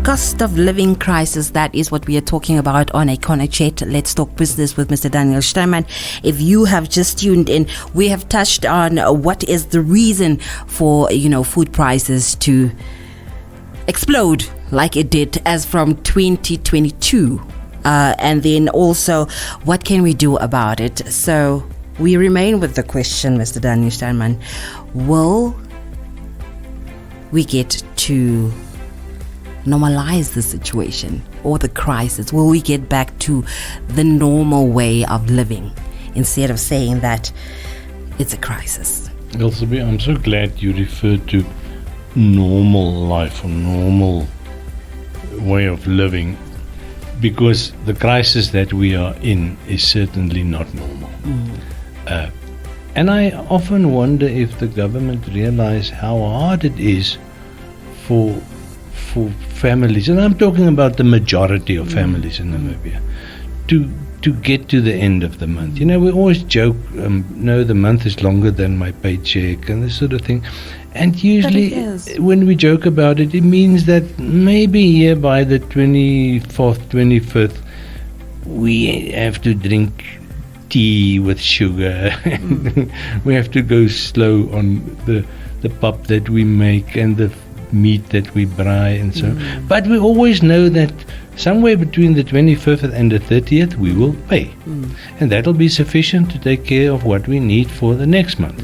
cost of living crisis, that is what we are talking about on Econo Chat. Let's talk business with Mr. Daniel Steinmann. If you have just tuned in, we have touched on what is the reason for, food prices to explode like it did as from 2022. And then also, what can we do about it? So we remain with the question, Mr. Daniel Steinmann. Will we get to normalize the situation or the crisis? Will we get back to the normal way of living instead of saying that it's a crisis? Elsabe, I'm so glad you referred to normal life or normal way of living, because the crisis that we are in is certainly not normal. And I often wonder if the government realize how hard it is for families, and I'm talking about the majority of families in Namibia, to get to the end of the month. We always joke, no, the month is longer than my paycheck and this sort of thing. And usually when we joke about it, it means that maybe here by the 24th, 25th, we have to drink tea with sugar. We have to go slow on the pap that we make and the meat that we braai and so on. But we always know that somewhere between the 25th and the 30th we will pay. And that'll be sufficient to take care of what we need for the next month.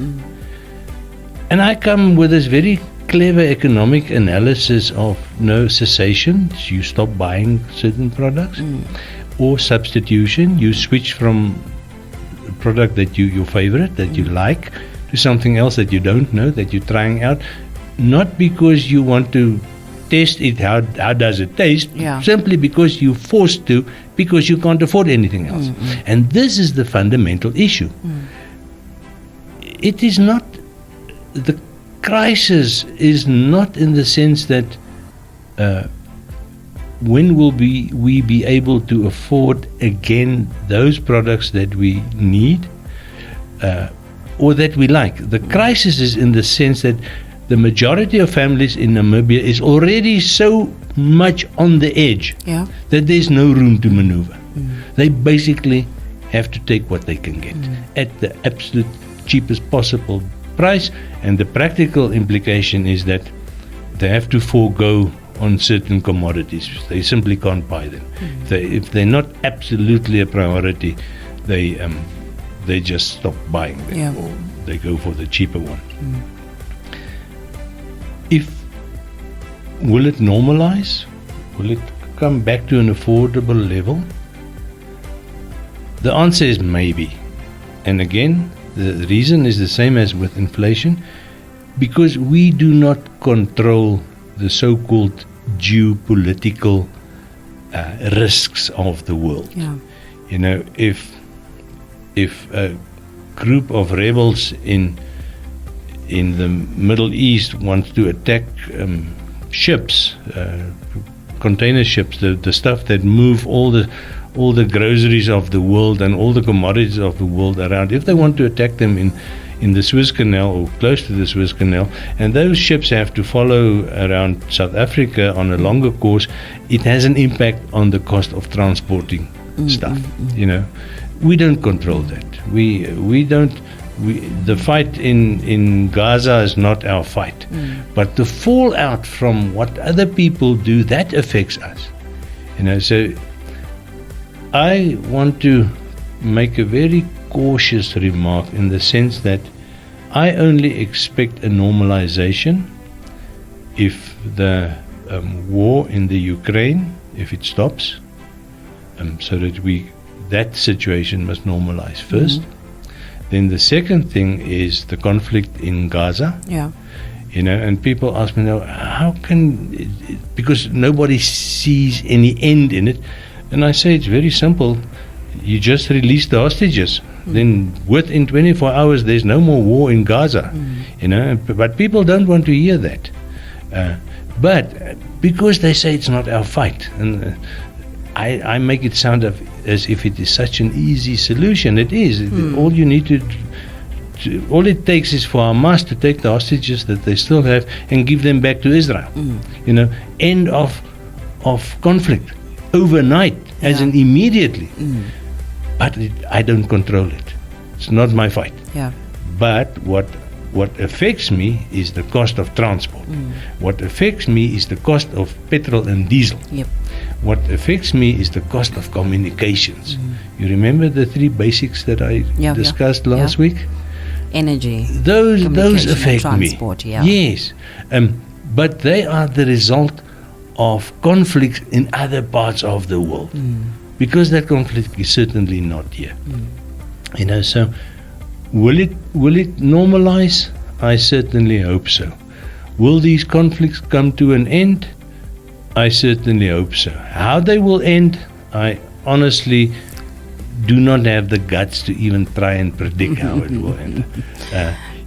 And I come with this very clever economic analysis of no cessation. You stop buying certain products, or substitution. You switch from a product that your favorite, that you like, to something else that you don't know, that you're trying out. Not because you want to test it, how does it taste, simply because you're forced to, because you can't afford anything else. And this is the fundamental issue. It is not, the crisis is not in the sense that when will we be able to afford again those products that we need or that we like. The crisis is in the sense that the majority of families in Namibia is already so much on the edge that there's no room to maneuver. They basically have to take what they can get at the absolute cheapest possible price, and the practical implication is that they have to forego on certain commodities. They simply can't buy them. If they're not absolutely a priority, they just stop buying them, or they go for the cheaper one. Will it normalize? Will it come back to an affordable level? The answer is maybe. And again, the reason is the same as with inflation, because we do not control the so-called geopolitical risks of the world. If a group of rebels in the Middle East wants to attack ships, container ships, the stuff that move all the groceries of the world and all the commodities of the world around, if they want to attack them in the Suez Canal or close to the Suez Canal, and those ships have to follow around South Africa on a longer course, it has an impact on the cost of transporting stuff. We don't control that. The fight in Gaza is not our fight, but the fallout from what other people do, that affects us. So I want to make a very cautious remark in the sense that I only expect a normalization if the war in the Ukraine, if it stops, so that situation must normalize first. Then the second thing is the conflict in Gaza. And people ask me now, how can, because nobody sees any end in it. And I say it's very simple. You just release the hostages. Then within 24 hours, there's no more war in Gaza. But people don't want to hear that. But because they say it's not our fight, and I make it sound as if it is such an easy solution. It is. All you need to all it takes is for Hamas to take the hostages that they still have and give them back to Israel. End of of conflict overnight, as in immediately. But I don't control it. It's not my fight. Yeah. But what affects me is the cost of transport. What affects me is the cost of petrol and diesel. Yep. What affects me is the cost of communications. You remember the 3 basics that I discussed last week? Energy. Those communication, affect and me. transport, yeah. Yes. But they are the result of conflicts in other parts of the world. Because that conflict is certainly not here. You know, so will it normalize? I certainly hope so. Will these conflicts come to an end? I certainly hope so. How they will end, I honestly do not have the guts to even try and predict how it will end.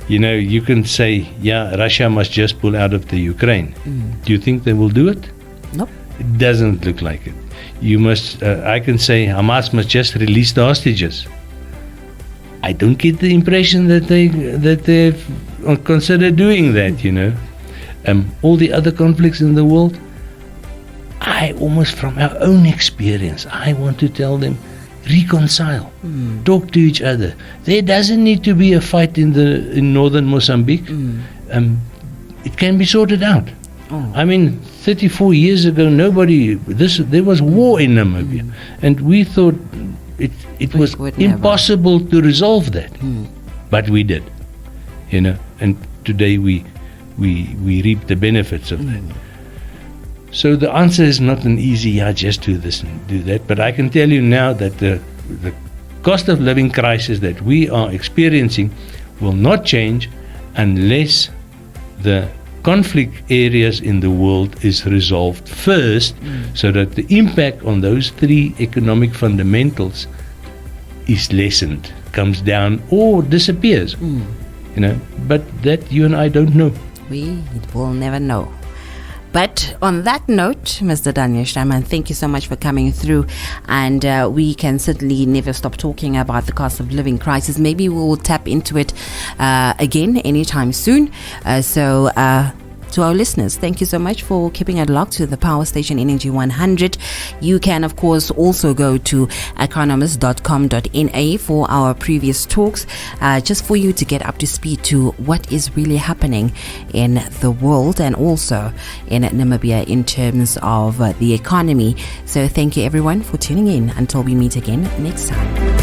You know, you can say, yeah, Russia must just pull out of the Ukraine. Do you think they will do it? Nope. It doesn't look like it. You must. I can say Hamas must just release the hostages. I don't get the impression that they've considered doing that. You know, all the other conflicts in the world. I almost, from our own experience, I want to tell them, reconcile, talk to each other. There doesn't need to be a fight in northern Mozambique. It can be sorted out. I mean, 34 years ago, there was war in Namibia, and we thought it was impossible to resolve that, but we did, you know. And today we reap the benefits of that. So the answer is not an easy, just do this and do that. But I can tell you now that the cost of living crisis that we are experiencing will not change unless the conflict areas in the world is resolved first, so that the impact on those 3 economic fundamentals is lessened, comes down, or disappears. You know, but that you and I don't know. We will never know. But on that note, Mr. Daniel Steinman, thank you so much for coming through. And we can certainly never stop talking about the cost of living crisis. Maybe we will tap into it again anytime soon. So to our listeners, thank you so much for keeping it locked to the Power Station Energy 100. You can, of course, also go to economist.com.na for our previous talks, just for you to get up to speed to what is really happening in the world and also in Namibia in terms of the economy. So thank you everyone for tuning in. Until we meet again next time.